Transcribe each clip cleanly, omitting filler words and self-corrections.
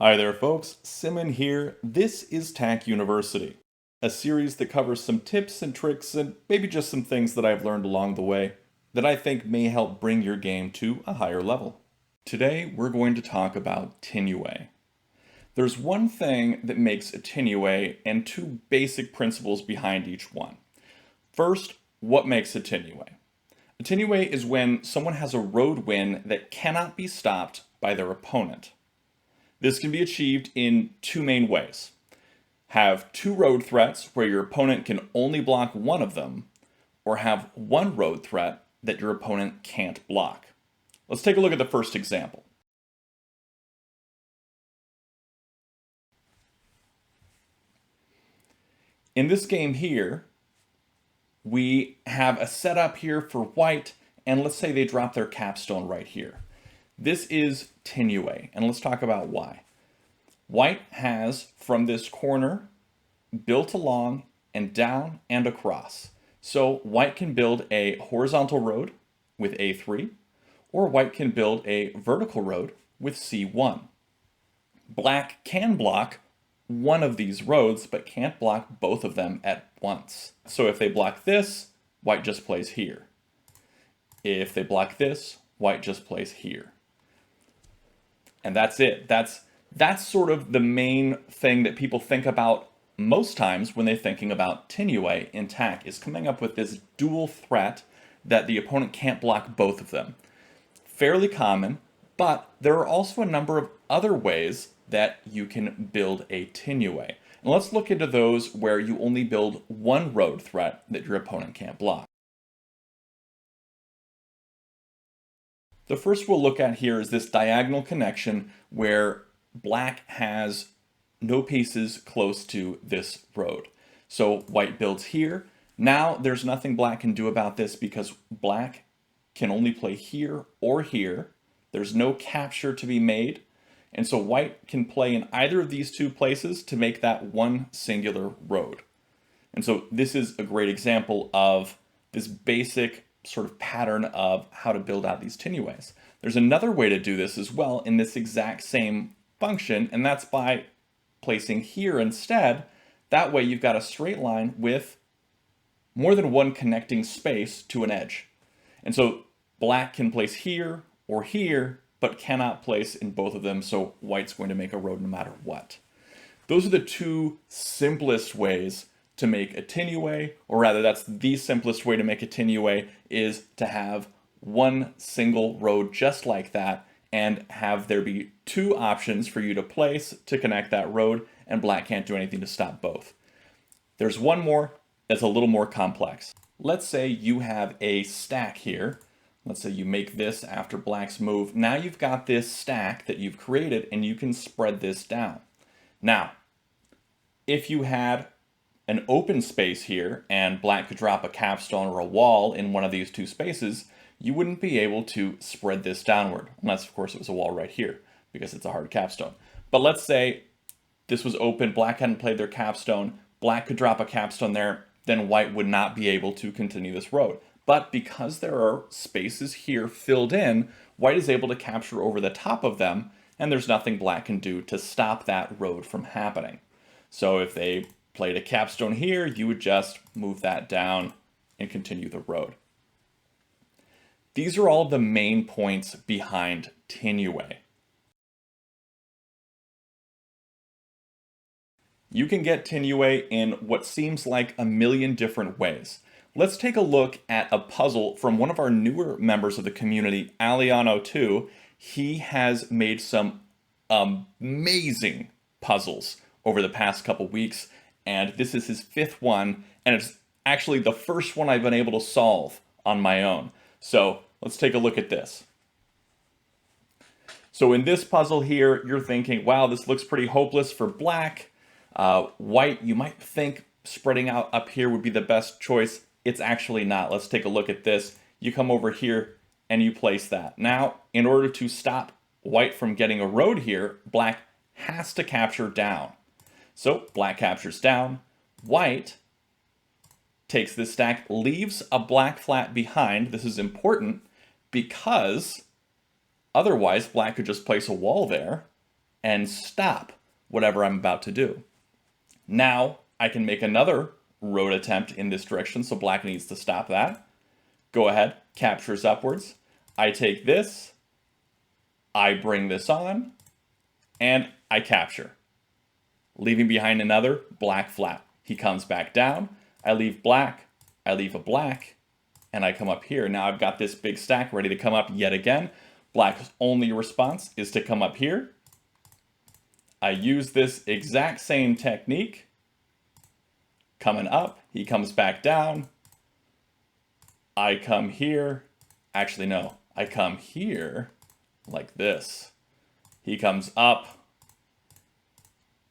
Hi there folks, Simon here. This is Tack University, a series that covers some tips and tricks and maybe just some things that I've learned along the way that I think may help bring your game to a higher level. Today we're going to talk about Tinuë. There's one thing that makes a Tinuë and two basic principles behind each one. First, what makes a Tinuë? A Tinuë is when someone has a road win that cannot be stopped by their opponent. This can be achieved in two main ways. Have two road threats where your opponent can only block one of them, or have one road threat that your opponent can't block. Let's take a look at the first example. In this game here, we have a setup here for white, and let's say they drop their capstone right here. This is Tinuë, and let's talk about why. White has, from this corner, built along and down and across. So white can build a horizontal road with A3, or white can build a vertical road with C1. Black can block one of these roads, but can't block both of them at once. So if they block this, white just plays here. If they block this, white just plays here. And that's it. That's sort of the main thing that people think about most times when they're thinking about Tinuë in Tack, is coming up with this dual threat that the opponent can't block both of them. Fairly common, but there are also a number of other ways that you can build a Tinuë. And let's look into those where you only build one road threat that your opponent can't block. The first we'll look at here is this diagonal connection where black has no pieces close to this road. So white builds here. Now there's nothing black can do about this because black can only play here or here. There's no capture to be made. And so white can play in either of these two places to make that one singular road. And so this is a great example of this basic sort of pattern of how to build out these Tinuës. There's another way to do this as well in this exact same function, and that's by placing here instead. That way you've got a straight line with more than one connecting space to an edge. And so black can place here or here, but cannot place in both of them, so white's going to make a road no matter what. Those are the two simplest ways to make a Tinuë, or rather that's the simplest way to make a Tinuë, is to have one single road just like that and have there be two options for you to place to connect that road, and black can't do anything to stop both. There's one more that's a little more complex. Let's say you have a stack here. Let's say you make this after black's move. Now you've got this stack that you've created and you can spread this down. Now, if you had an open space here and black could drop a capstone or a wall in one of these two spaces, you wouldn't be able to spread this downward, unless of course it was a wall right here because it's a hard capstone. But let's say this was open, black hadn't played their capstone, black could drop a capstone there, then white would not be able to continue this road. But because there are spaces here filled in, white is able to capture over the top of them, and there's nothing black can do to stop that road from happening. So if they played a capstone here, you would just move that down and continue the road. These are all the main points behind Tinuë. You can get Tinuë in what seems like a million different ways. Let's take a look at a puzzle from one of our newer members of the community, Aliano2. He has made some amazing puzzles over the past couple weeks, and this is his fifth one, and it's actually the first one I've been able to solve on my own. So let's take a look at this. So in this puzzle here, you're thinking, wow, this looks pretty hopeless for black. White, you might think spreading out up here would be the best choice. It's actually not. Let's take a look at this. You come over here and you place that. Now, in order to stop white from getting a road here, black has to capture down. So black captures down. White takes this stack, leaves a black flat behind. This is important because otherwise black could just place a wall there and stop whatever I'm about to do. Now I can make another road attempt in this direction, so black needs to stop that. Go ahead, captures upwards. I take this, I bring this on, and I capture. Leaving behind another black flat. He comes back down, I leave black, I leave a black, and I come up here. Now I've got this big stack ready to come up yet again. Black's only response is to come up here. I use this exact same technique. Coming up, he comes back down. I come here. Actually, no, I come here like this. He comes up,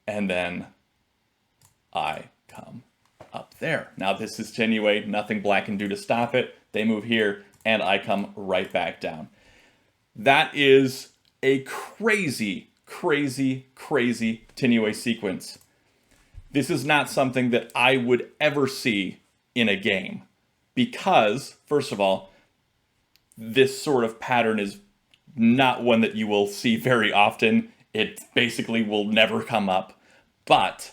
and then I come up there. Now this is Tinuë, nothing black can do to stop it. They move here, and I come right back down. That is a crazy, crazy, crazy Tinuë sequence. This is not something that I would ever see in a game because, first of all, this sort of pattern is not one that you will see very often. It basically will never come up. But,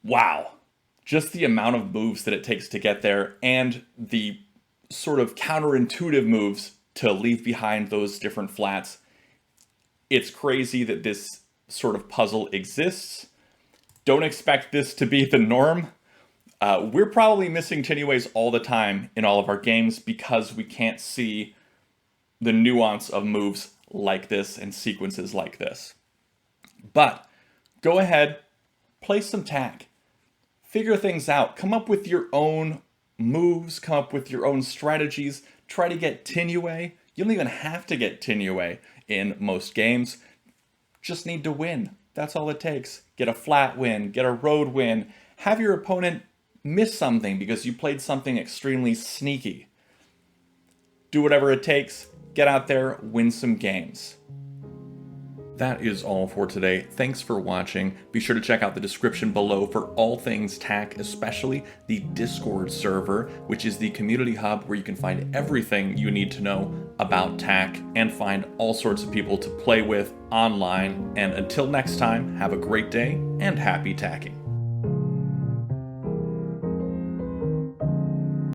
wow, just the amount of moves that it takes to get there and the sort of counterintuitive moves to leave behind those different flats. It's crazy that this sort of puzzle exists. Don't expect this to be the norm. We're probably missing Tinuës all the time in all of our games because we can't see the nuance of moves like this and sequences like this. But go ahead, play some tag. Figure things out. Come up with your own moves, come up with your own strategies. Try to get Tinuë. You don't even have to get Tinuë in most games. Just need to win. That's all it takes. Get a flat win, get a road win. Have your opponent miss something because you played something extremely sneaky. Do whatever it takes. Get out there, win some games. That is all for today. Thanks for watching. Be sure to check out the description below for all things TAC, especially the Discord server, which is the community hub where you can find everything you need to know about TAC and find all sorts of people to play with online. And until next time, have a great day and happy tacking.